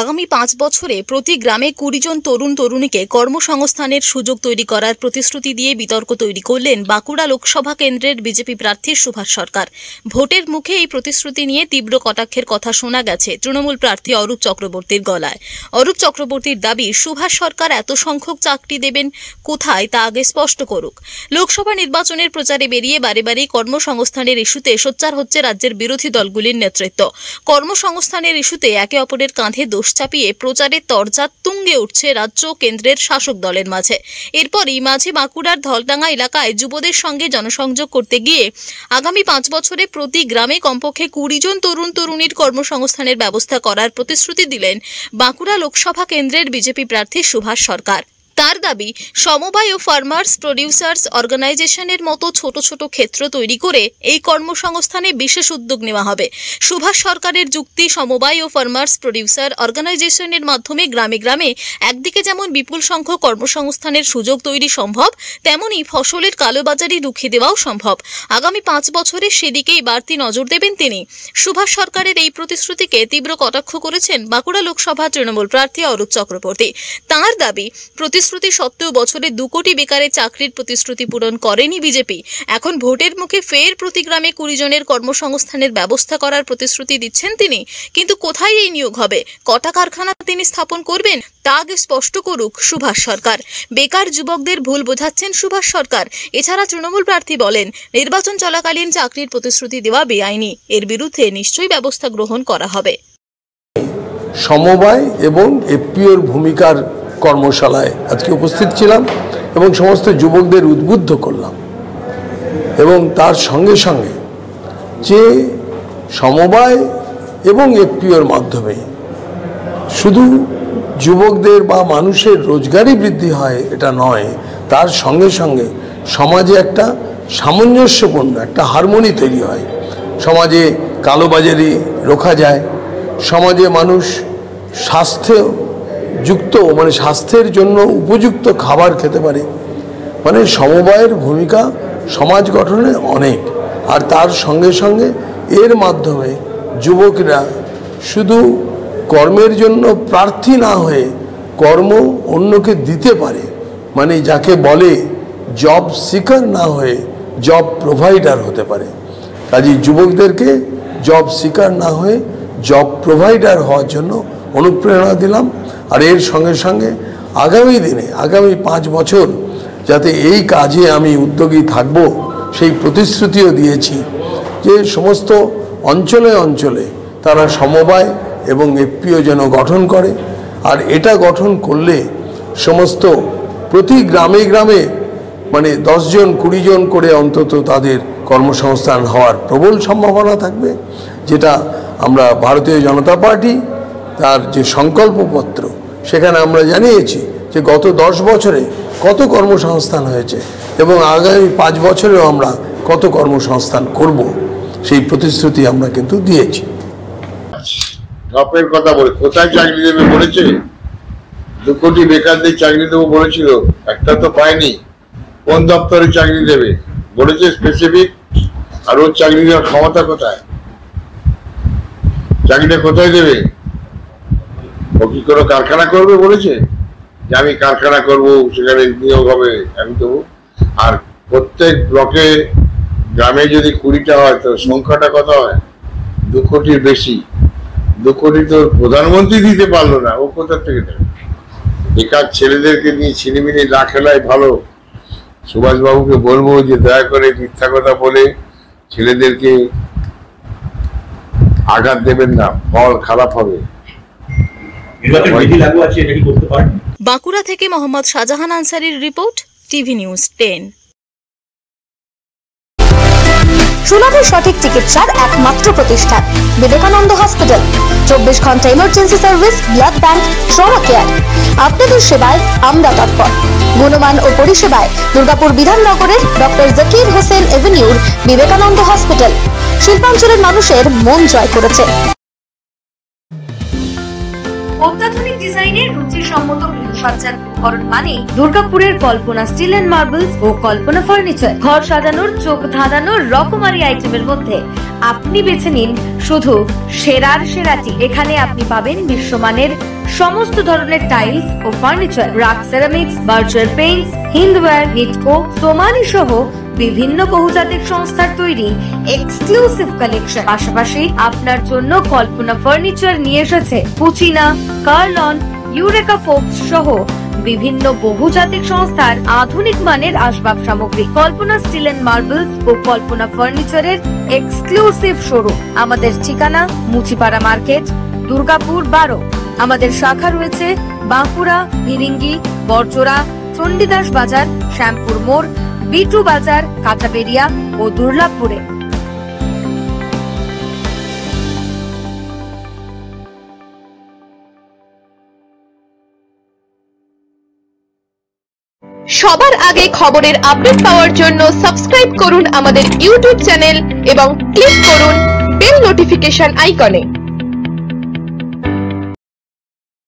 আগামী 5 বছরে প্রতি গ্রামে 20 জন তরুণ তরুণীকে কর্মসংস্থানের সুযোগ তৈরি করার প্রতিশ্রুতি দিয়ে বিতর্ক তৈরি করলেন বাঁকুড়া লোকসভা কেন্দ্রের বিজেপি প্রার্থী সুভাষ সরকার। ভোটের মুখে এই প্রতিশ্রুতি নিয়ে তীব্র কটাক্ষের কথা শোনা গেছে তৃণমূল প্রার্থী অরূপ চক্রবর্তীর গলায়। অরূপ চক্রবর্তীর দাবি, সুভাষ সরকার এত সংখ্যক চাকরি দেবেন কোথায় তা আগে স্পষ্ট করুক। লোকসভা নির্বাচনের প্রচারে বেরিয়ে বারে বারে কর্মসংস্থানের ইস্যুতে সোচ্চার হচ্ছে রাজ্যের বিরোধী দলগুলির নেতৃত্ব। কর্মসংস্থানের ইস্যুতে একে অপরের কাঁধে দোষ চাপিয়ে প্রচারের তরজা তুঙ্গে উঠছে রাজ্য কেন্দ্রের শাসক দলের মাঝে। এরপরই মাঝে বাঁকুড়ার ধলডাঙ্গা এলাকায় যুবদের সঙ্গে জনসংযোগ করতে গিয়ে আগামী 5 বছরে প্রতি গ্রামে কমপক্ষে 20 জন তরুণ তরুণীর কর্মসংস্থানের ব্যবস্থা করার প্রতিশ্রুতি দিলেন বাঁকুড়া লোকসভা কেন্দ্রের বিজেপি প্রার্থী সুভাষ সরকার। তার দাবি, সমবায় ও ফার্মার্স প্রডিউসার্স অর্গানাইজেশনের মতো ছোট ছোট ক্ষেত্র তৈরি করে এই কর্মসংস্থানে বিশেষ উদ্যোগ নেওয়া হবে। সুভাষ সরকারের যুক্তি, সমবায় ও ফার্মার্স প্রডিউসার অর্গানাইজেশনের মাধ্যমে গ্রামে গ্রামে একদিকে যেমন বিপুল সংখ্যক কর্মসংস্থানের সুযোগ তৈরি সম্ভব, তেমনি ফসলের কালোবাজারি রুখে দেওয়াও সম্ভব। আগামী 5 বছরে সেদিকেই বাড়তি নজর দেবেন তিনি। সুভাষ সরকারের এই প্রতিশ্রুতিকে তীব্র কটাক্ষ করেছেন বাঁকুড়া লোকসভা তৃণমূল প্রার্থী অরূপ চক্রবর্তী। তাঁর দাবি, প্রতিশ্রুতি সত্ত্বেও বছরে 2 কোটি বেকারের চাকরির প্রতিশ্রুতি পূরণ করেনি বিজেপি। এখন ভোটের মুখে ফের প্রতি গ্রামে 20 জনের কর্মসংস্থানের ব্যবস্থা করার প্রতিশ্রুতি দিচ্ছেন তিনি। কিন্তু কোথায় এই নিয়োগ হবে, কটা কারখানা তিনি স্থাপন করবেন, তা আগে স্পষ্ট করুক সুভাষ সরকার। বেকার যুবকদের ভুল বোঝাচ্ছেন সুভাষ সরকার। এছাড়া তৃণমূল প্রার্থী বলেন, নির্বাচন চলাকালীন চাকরির প্রতিশ্রুতি দেওয়া বেআইনি, এর বিরুদ্ধে নিশ্চয়ই ব্যবস্থা গ্রহণ করা হবে। সমবায় এবং এফপিওর ভূমিকার কর্মশালায় আজকে উপস্থিত ছিলাম এবং সমস্ত যুবকদের উদ্বুদ্ধ করলাম। এবং তার সঙ্গে সঙ্গে যে সমবায় এবং এফপিওর মাধ্যমে শুধু যুবকদের বা মানুষের রোজগারই বৃদ্ধি হয় এটা নয়, তার সঙ্গে সঙ্গে সমাজে একটা সামঞ্জস্যপূর্ণ একটা হারমোনি তৈরি হয়। সমাজে কালোবাজারি রোখা যায়, সমাজে মানুষ স্বাস্থ্যযুক্ত স্বাস্থ্যের জন্য উপযুক্ত খাবার খেতে পারে। সমবায়ের ভূমিকা সমাজ গঠনে অনেক। আর তার সঙ্গে সঙ্গে এর মাধ্যমে যুবকরা শুধু কর্মের জন্য প্রার্থী না হয়ে কর্ম অন্যকে দিতে পারে, যাকে বলে জব সিকার না হয়ে জব প্রোভাইডার হতে পারে। কাজেই যুবকদেরকে জব সিকার না হয়ে জব প্রোভাইডার হওয়ার জন্য অনুপ্রেরণা দিলাম। আর এর সঙ্গে সঙ্গে আগামী দিনে আগামী 5 বছর যাতে এই কাজে আমি উদ্যোগী থাকব সেই প্রতিশ্রুতিও দিয়েছি যে সমস্ত অঞ্চলে অঞ্চলে তারা সমবায় এবং এফপিও যেন গঠন করে। আর এটা গঠন করলে সমস্ত প্রতি গ্রামে গ্রামে 10 জন 20 জন করে অন্তত তাদের কর্মসংস্থান হওয়ার প্রবল সম্ভাবনা থাকবে। যেটা আমরা ভারতীয় জনতা পার্টি তার যে সংকল্পপত্র সেখানে আমরা জানিয়েছি যে গত 10 বছরে কত কর্মসংস্থান হয়েছে এবং আগামী 5 বছরেও আমরা কত কর্মসংস্থান করব, সেই প্রতিশ্রুতি আমরা কিন্তু দিয়েছি। জবের কথা বলে কোথায় চাকরি দেবে বলেছে? 2 কোটি বেকারদের চাকরি দেবো বলেছিল, একটা তো পায়নি। কোন দপ্তরে চাকরি দেবে বলেছে স্পেসিফিক? আর ওর চাকরি দেওয়ার ক্ষমতা কোথায়? চাকরিটা কোথায় দেবে? ও কি কোনো কারখানা করবে বলেছে যে আমি কারখানা করব, সেখানে নিয়োগ হবে, আমি দেবো? আর প্রত্যেক ব্লকে গ্রামে যদি 20টা হয় তো সংখ্যাটা কত হয়? 2 কোটির বেশি। 2 কোটি তো প্রধানমন্ত্রী দিতে পারলো না, ও কোথা থেকে দেবে? বেকার ছেলেদেরকে নিয়ে ছিনিমিনি না খেলাই ভালো। সুভাষবাবুকে বলবো যে দয়া করে মিথ্যা কথা বলে ছেলেদেরকে আঘাত দেবেন না, ফল খারাপ হবে। বাঁকুড়া থেকে মোহাম্মদ শাহজাহান আনসারির রিপোর্ট, টিভি নিউজ 10। সুলভ সঠিক চিকিৎসার একমাত্র প্রতিষ্ঠান বিবেকানন্দ হসপিটাল। 24 ঘন্টা emergency service, blood bank, trauma care. আপনাদের সেবায় আমরা তৎপর। গুণমান ও পরিষেবায় দুর্গাপুর বিধাননগরের ডক্টর জাকির হোসেন এভিনিউর বিবেকানন্দ হসপিটাল শিল্পাঞ্চলের মানুষের মন জয় করেছে। অত্যাধুনিক ডিজাইনের রুচিসম্মত গৃহসজ্জার উপকরণ মানে দুর্গাপুরের কল্পনা স্টিল এন্ড মার্বেলস ও কল্পনা ফার্নিচার। ঘর সাজানোর চোখ ধাঁধানোর রকমারি আইটেমের মধ্যে আপনি বেছে নিন শুধু সেরার সেরাটি। এখানে আপনি পাবেন বিশ্বমানের সমস্ত ধরনের টাইলস ও furniture, RAK ceramics, Berger paints, Hindware, Nitco, Somany সহ বিভিন্ন বহুজাতিক সংস্থার তৈরি এক্সক্লুসিভ কালেকশন। পাশাপাশি আপনার জন্য কল্পনা ফার্নিচার নিয়ে এসেছে পুচিনা, কার্লন, ইউরেকা ফোর্বস সহ বিভিন্ন বহুজাতিক সংস্থার আধুনিক মানের আসবাব সামগ্রী। কল্পনা স্টিল এন্ড মার্বেলস ও কল্পনা ফার্নিচারের এক্সক্লুসিভ শোরুম। আমাদের ঠিকানা মুচিপাড়া মার্কেট, দুর্গাপুর 12। আমাদের শাখা রয়েছে বাঁকুড়া, ভিরিঙ্গি, বড়জোড়া, চণ্ডীদাস বাজার, শ্যামপুর মোড়, বিটু বাজার, কাঁটাবেড়িয়া ও দুর্লাভপুরে। সবার আগে খবরের আপডেট পাওয়ার জন্য সাবস্ক্রাইব করুন আমাদের ইউটিউব চ্যানেল এবং ক্লিক করুন বেল নোটিফিকেশন আইকনে।